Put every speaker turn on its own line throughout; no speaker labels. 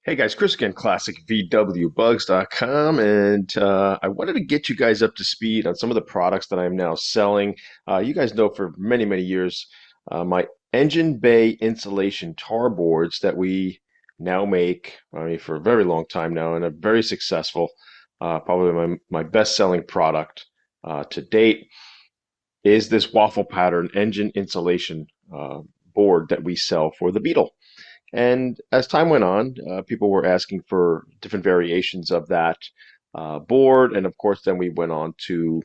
Hey guys, Chris again, classicvwbugs.com, and I wanted to get you guys up to speed on some of the products that I'm now selling. You guys know for many, many years, my Engine Bay Insulation tar boards that we now make, I mean, for a very long time now, and are very successful. Probably my best-selling product to date is this waffle pattern engine insulation board that we sell for the Beetle. And as time went on, people were asking for different variations of that board. And of course, then we went on to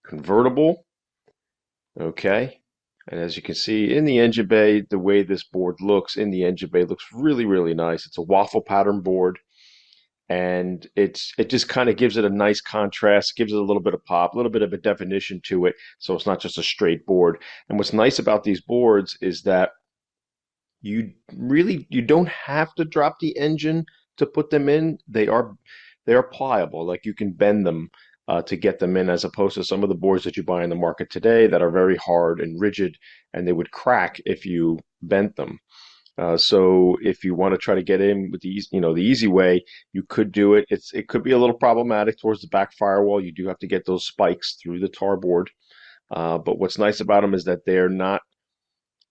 convertible. Okay. And as you can see in the engine bay, the way this board looks in the engine bay looks really, really nice. It's a waffle pattern board. And it just kind of gives it a nice contrast, gives it a little bit of pop, a little bit of a definition to it. So it's not just a straight board. And what's nice about these boards is that you don't have to drop the engine to put them in. They are pliable, like you can bend them to get them in, as opposed to some of the boards that you buy in the market today that are very hard and rigid, and they would crack if you bent them. So if you want to try to get in with the easy way, you could do it. It could be a little problematic towards the back firewall. You do have to get those spikes through the tar board. But what's nice about them is that they're not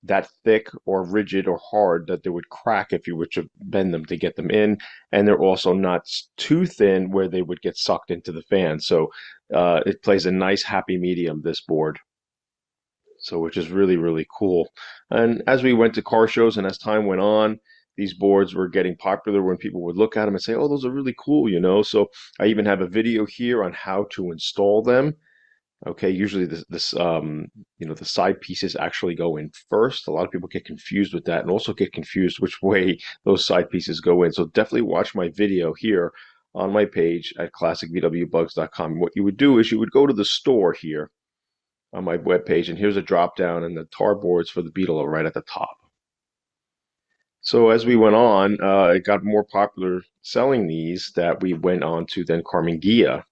that thick or rigid or hard that they would crack if you were to bend them to get them in, and they're also not too thin where they would get sucked into the fan. So it plays a nice happy medium, this board. So which is really, really cool. And as we went to car shows and as time went on, these boards were getting popular when people would look at them and say, oh, those are really cool. So I even have a video here on how to install them. Okay, usually the side pieces actually go in first. A lot of people get confused with that and also get confused which way those side pieces go in. So definitely watch my video here on my page at classicvwbugs.com. What you would do is you would go to the store here on my webpage, and here's a drop down, and the tar boards for the Beetle are right at the top. So as we went on, it got more popular selling these that we went on to then Ghia,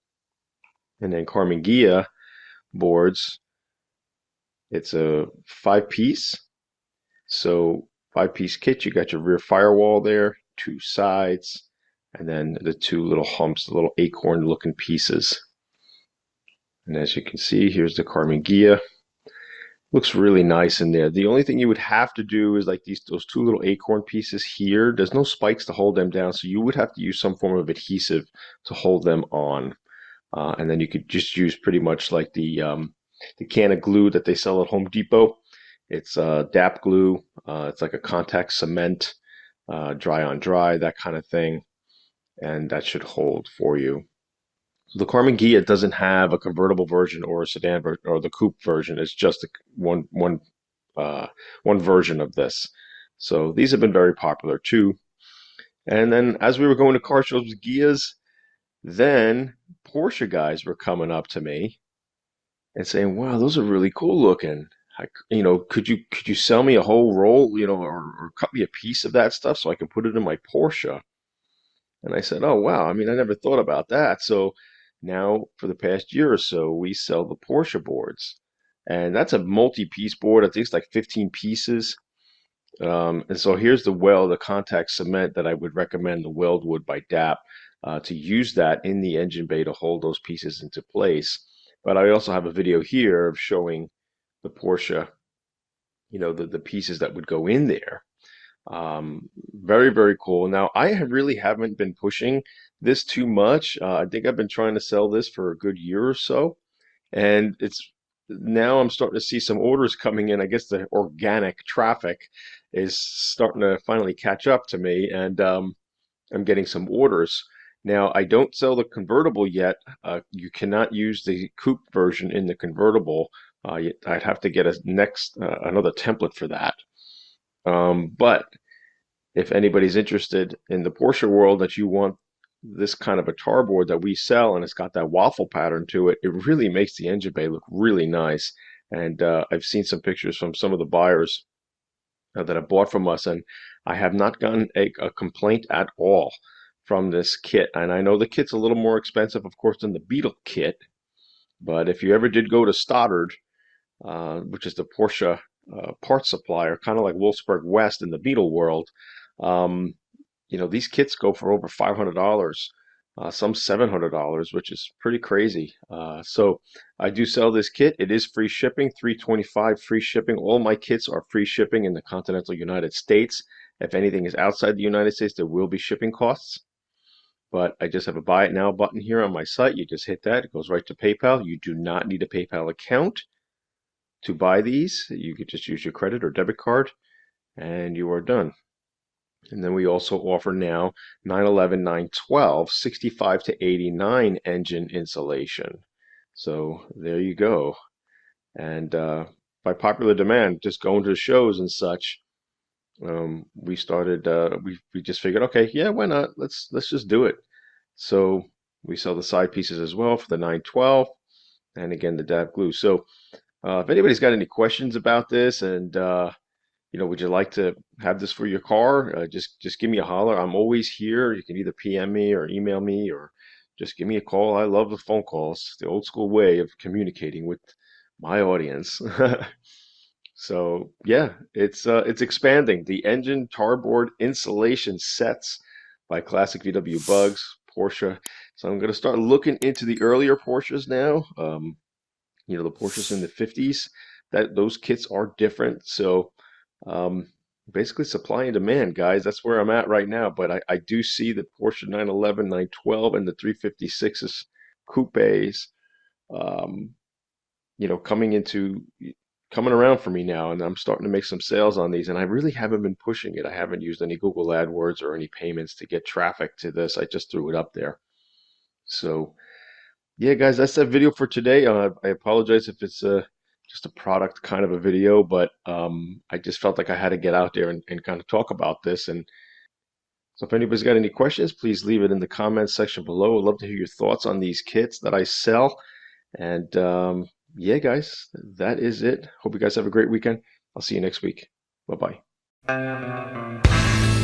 and then Ghia boards. It's a 5-piece. So 5-piece kit, you got your rear firewall there, 2 sides, and then the 2 little humps, the little acorn looking pieces. And as you can see, here's the Ghia. Looks really nice in there. The only thing you would have to do is like those 2 little acorn pieces here. There's no spikes to hold them down, so you would have to use some form of adhesive to hold them on. And then you could just use pretty much like the can of glue that they sell at Home Depot. It's DAP glue. It's like a contact cement, dry on dry, that kind of thing. And that should hold for you. So the Ghia doesn't have a convertible version or a sedan version or the coupe version. It's just one version of this. So these have been very popular too. And then as we were going to car shows with Ghias, then Porsche guys were coming up to me and saying, "Wow, those are really cool looking. Could you sell me a whole roll, or cut me a piece of that stuff so I can put it in my Porsche?" And I said, "Oh, wow. I mean, I never thought about that." So now for the past year or so, we sell the Porsche boards. And that's a multi-piece board. I think it's like 15 pieces. And so here's the contact cement that I would recommend, the Weldwood by DAP, to use that in the engine bay to hold those pieces into place. But I also have a video here of showing the Porsche, the pieces that would go in there. Very, very cool. Now, I really haven't been pushing this too much. I think I've been trying to sell this for a good year or so, and now I'm starting to see some orders coming in. I guess the organic traffic is starting to finally catch up to me, and I'm getting some orders. Now, I don't sell the convertible yet. You cannot use the coupe version in the convertible. I'd have to get another template for that. But if anybody's interested in the Porsche world that you want this kind of a tar board that we sell and it's got that waffle pattern to it, it really makes the engine bay look really nice. And I've seen some pictures from some of the buyers that have bought from us, and I have not gotten a complaint at all from this kit. And I know the kit's a little more expensive, of course, than the Beetle kit. But if you ever did go to Stoddard, which is the Porsche parts supplier, kind of like Wolfsburg West in the Beetle world, um, these kits go for over $500, some $700, which is pretty crazy. So I do sell this kit. It is free shipping, 325 free shipping. All my kits are free shipping in the continental United States. If anything is outside the United States, there will be shipping costs. But I just have a buy it now button here on my site. You just hit that. It goes right to PayPal. You do not need a PayPal account to buy these. You could just use your credit or debit card and you are done. And then we also offer now 911, 912, 65 to 89 engine insulation. So there you go. And by popular demand, just going to the shows and such, we started. We just figured, okay, yeah, why not? Let's just do it. So we sell the side pieces as well for the 912, and again the dab glue. So if anybody's got any questions about this, and would you like to have this for your car? Just give me a holler. I'm always here. You can either PM me or email me or just give me a call. I love the phone calls, the old school way of communicating with my audience. So yeah, it's expanding. The engine tarboard insulation sets by Classic VW Bugs, Porsche. So I'm going to start looking into the earlier Porsches now. The Porsches in the 50s. That those kits are different. So um, basically supply and demand, guys. That's where I'm at right now. But I do see the Porsche 911, 912, and the 356s coupes. Um, coming around for me now, and I'm starting to make some sales on these, and I really haven't been pushing it. I haven't used any Google AdWords or any payments to get traffic to this. I just threw it up there. So yeah, guys, that's that video for today. I apologize if it's just a product kind of a video, but I just felt like I had to get out there and kind of talk about this. And so if anybody's got any questions, please leave it in the comments section below. I'd love to hear your thoughts on these kits that I sell. And yeah, guys, that is it. Hope you guys have a great weekend. I'll see you next week. Bye bye.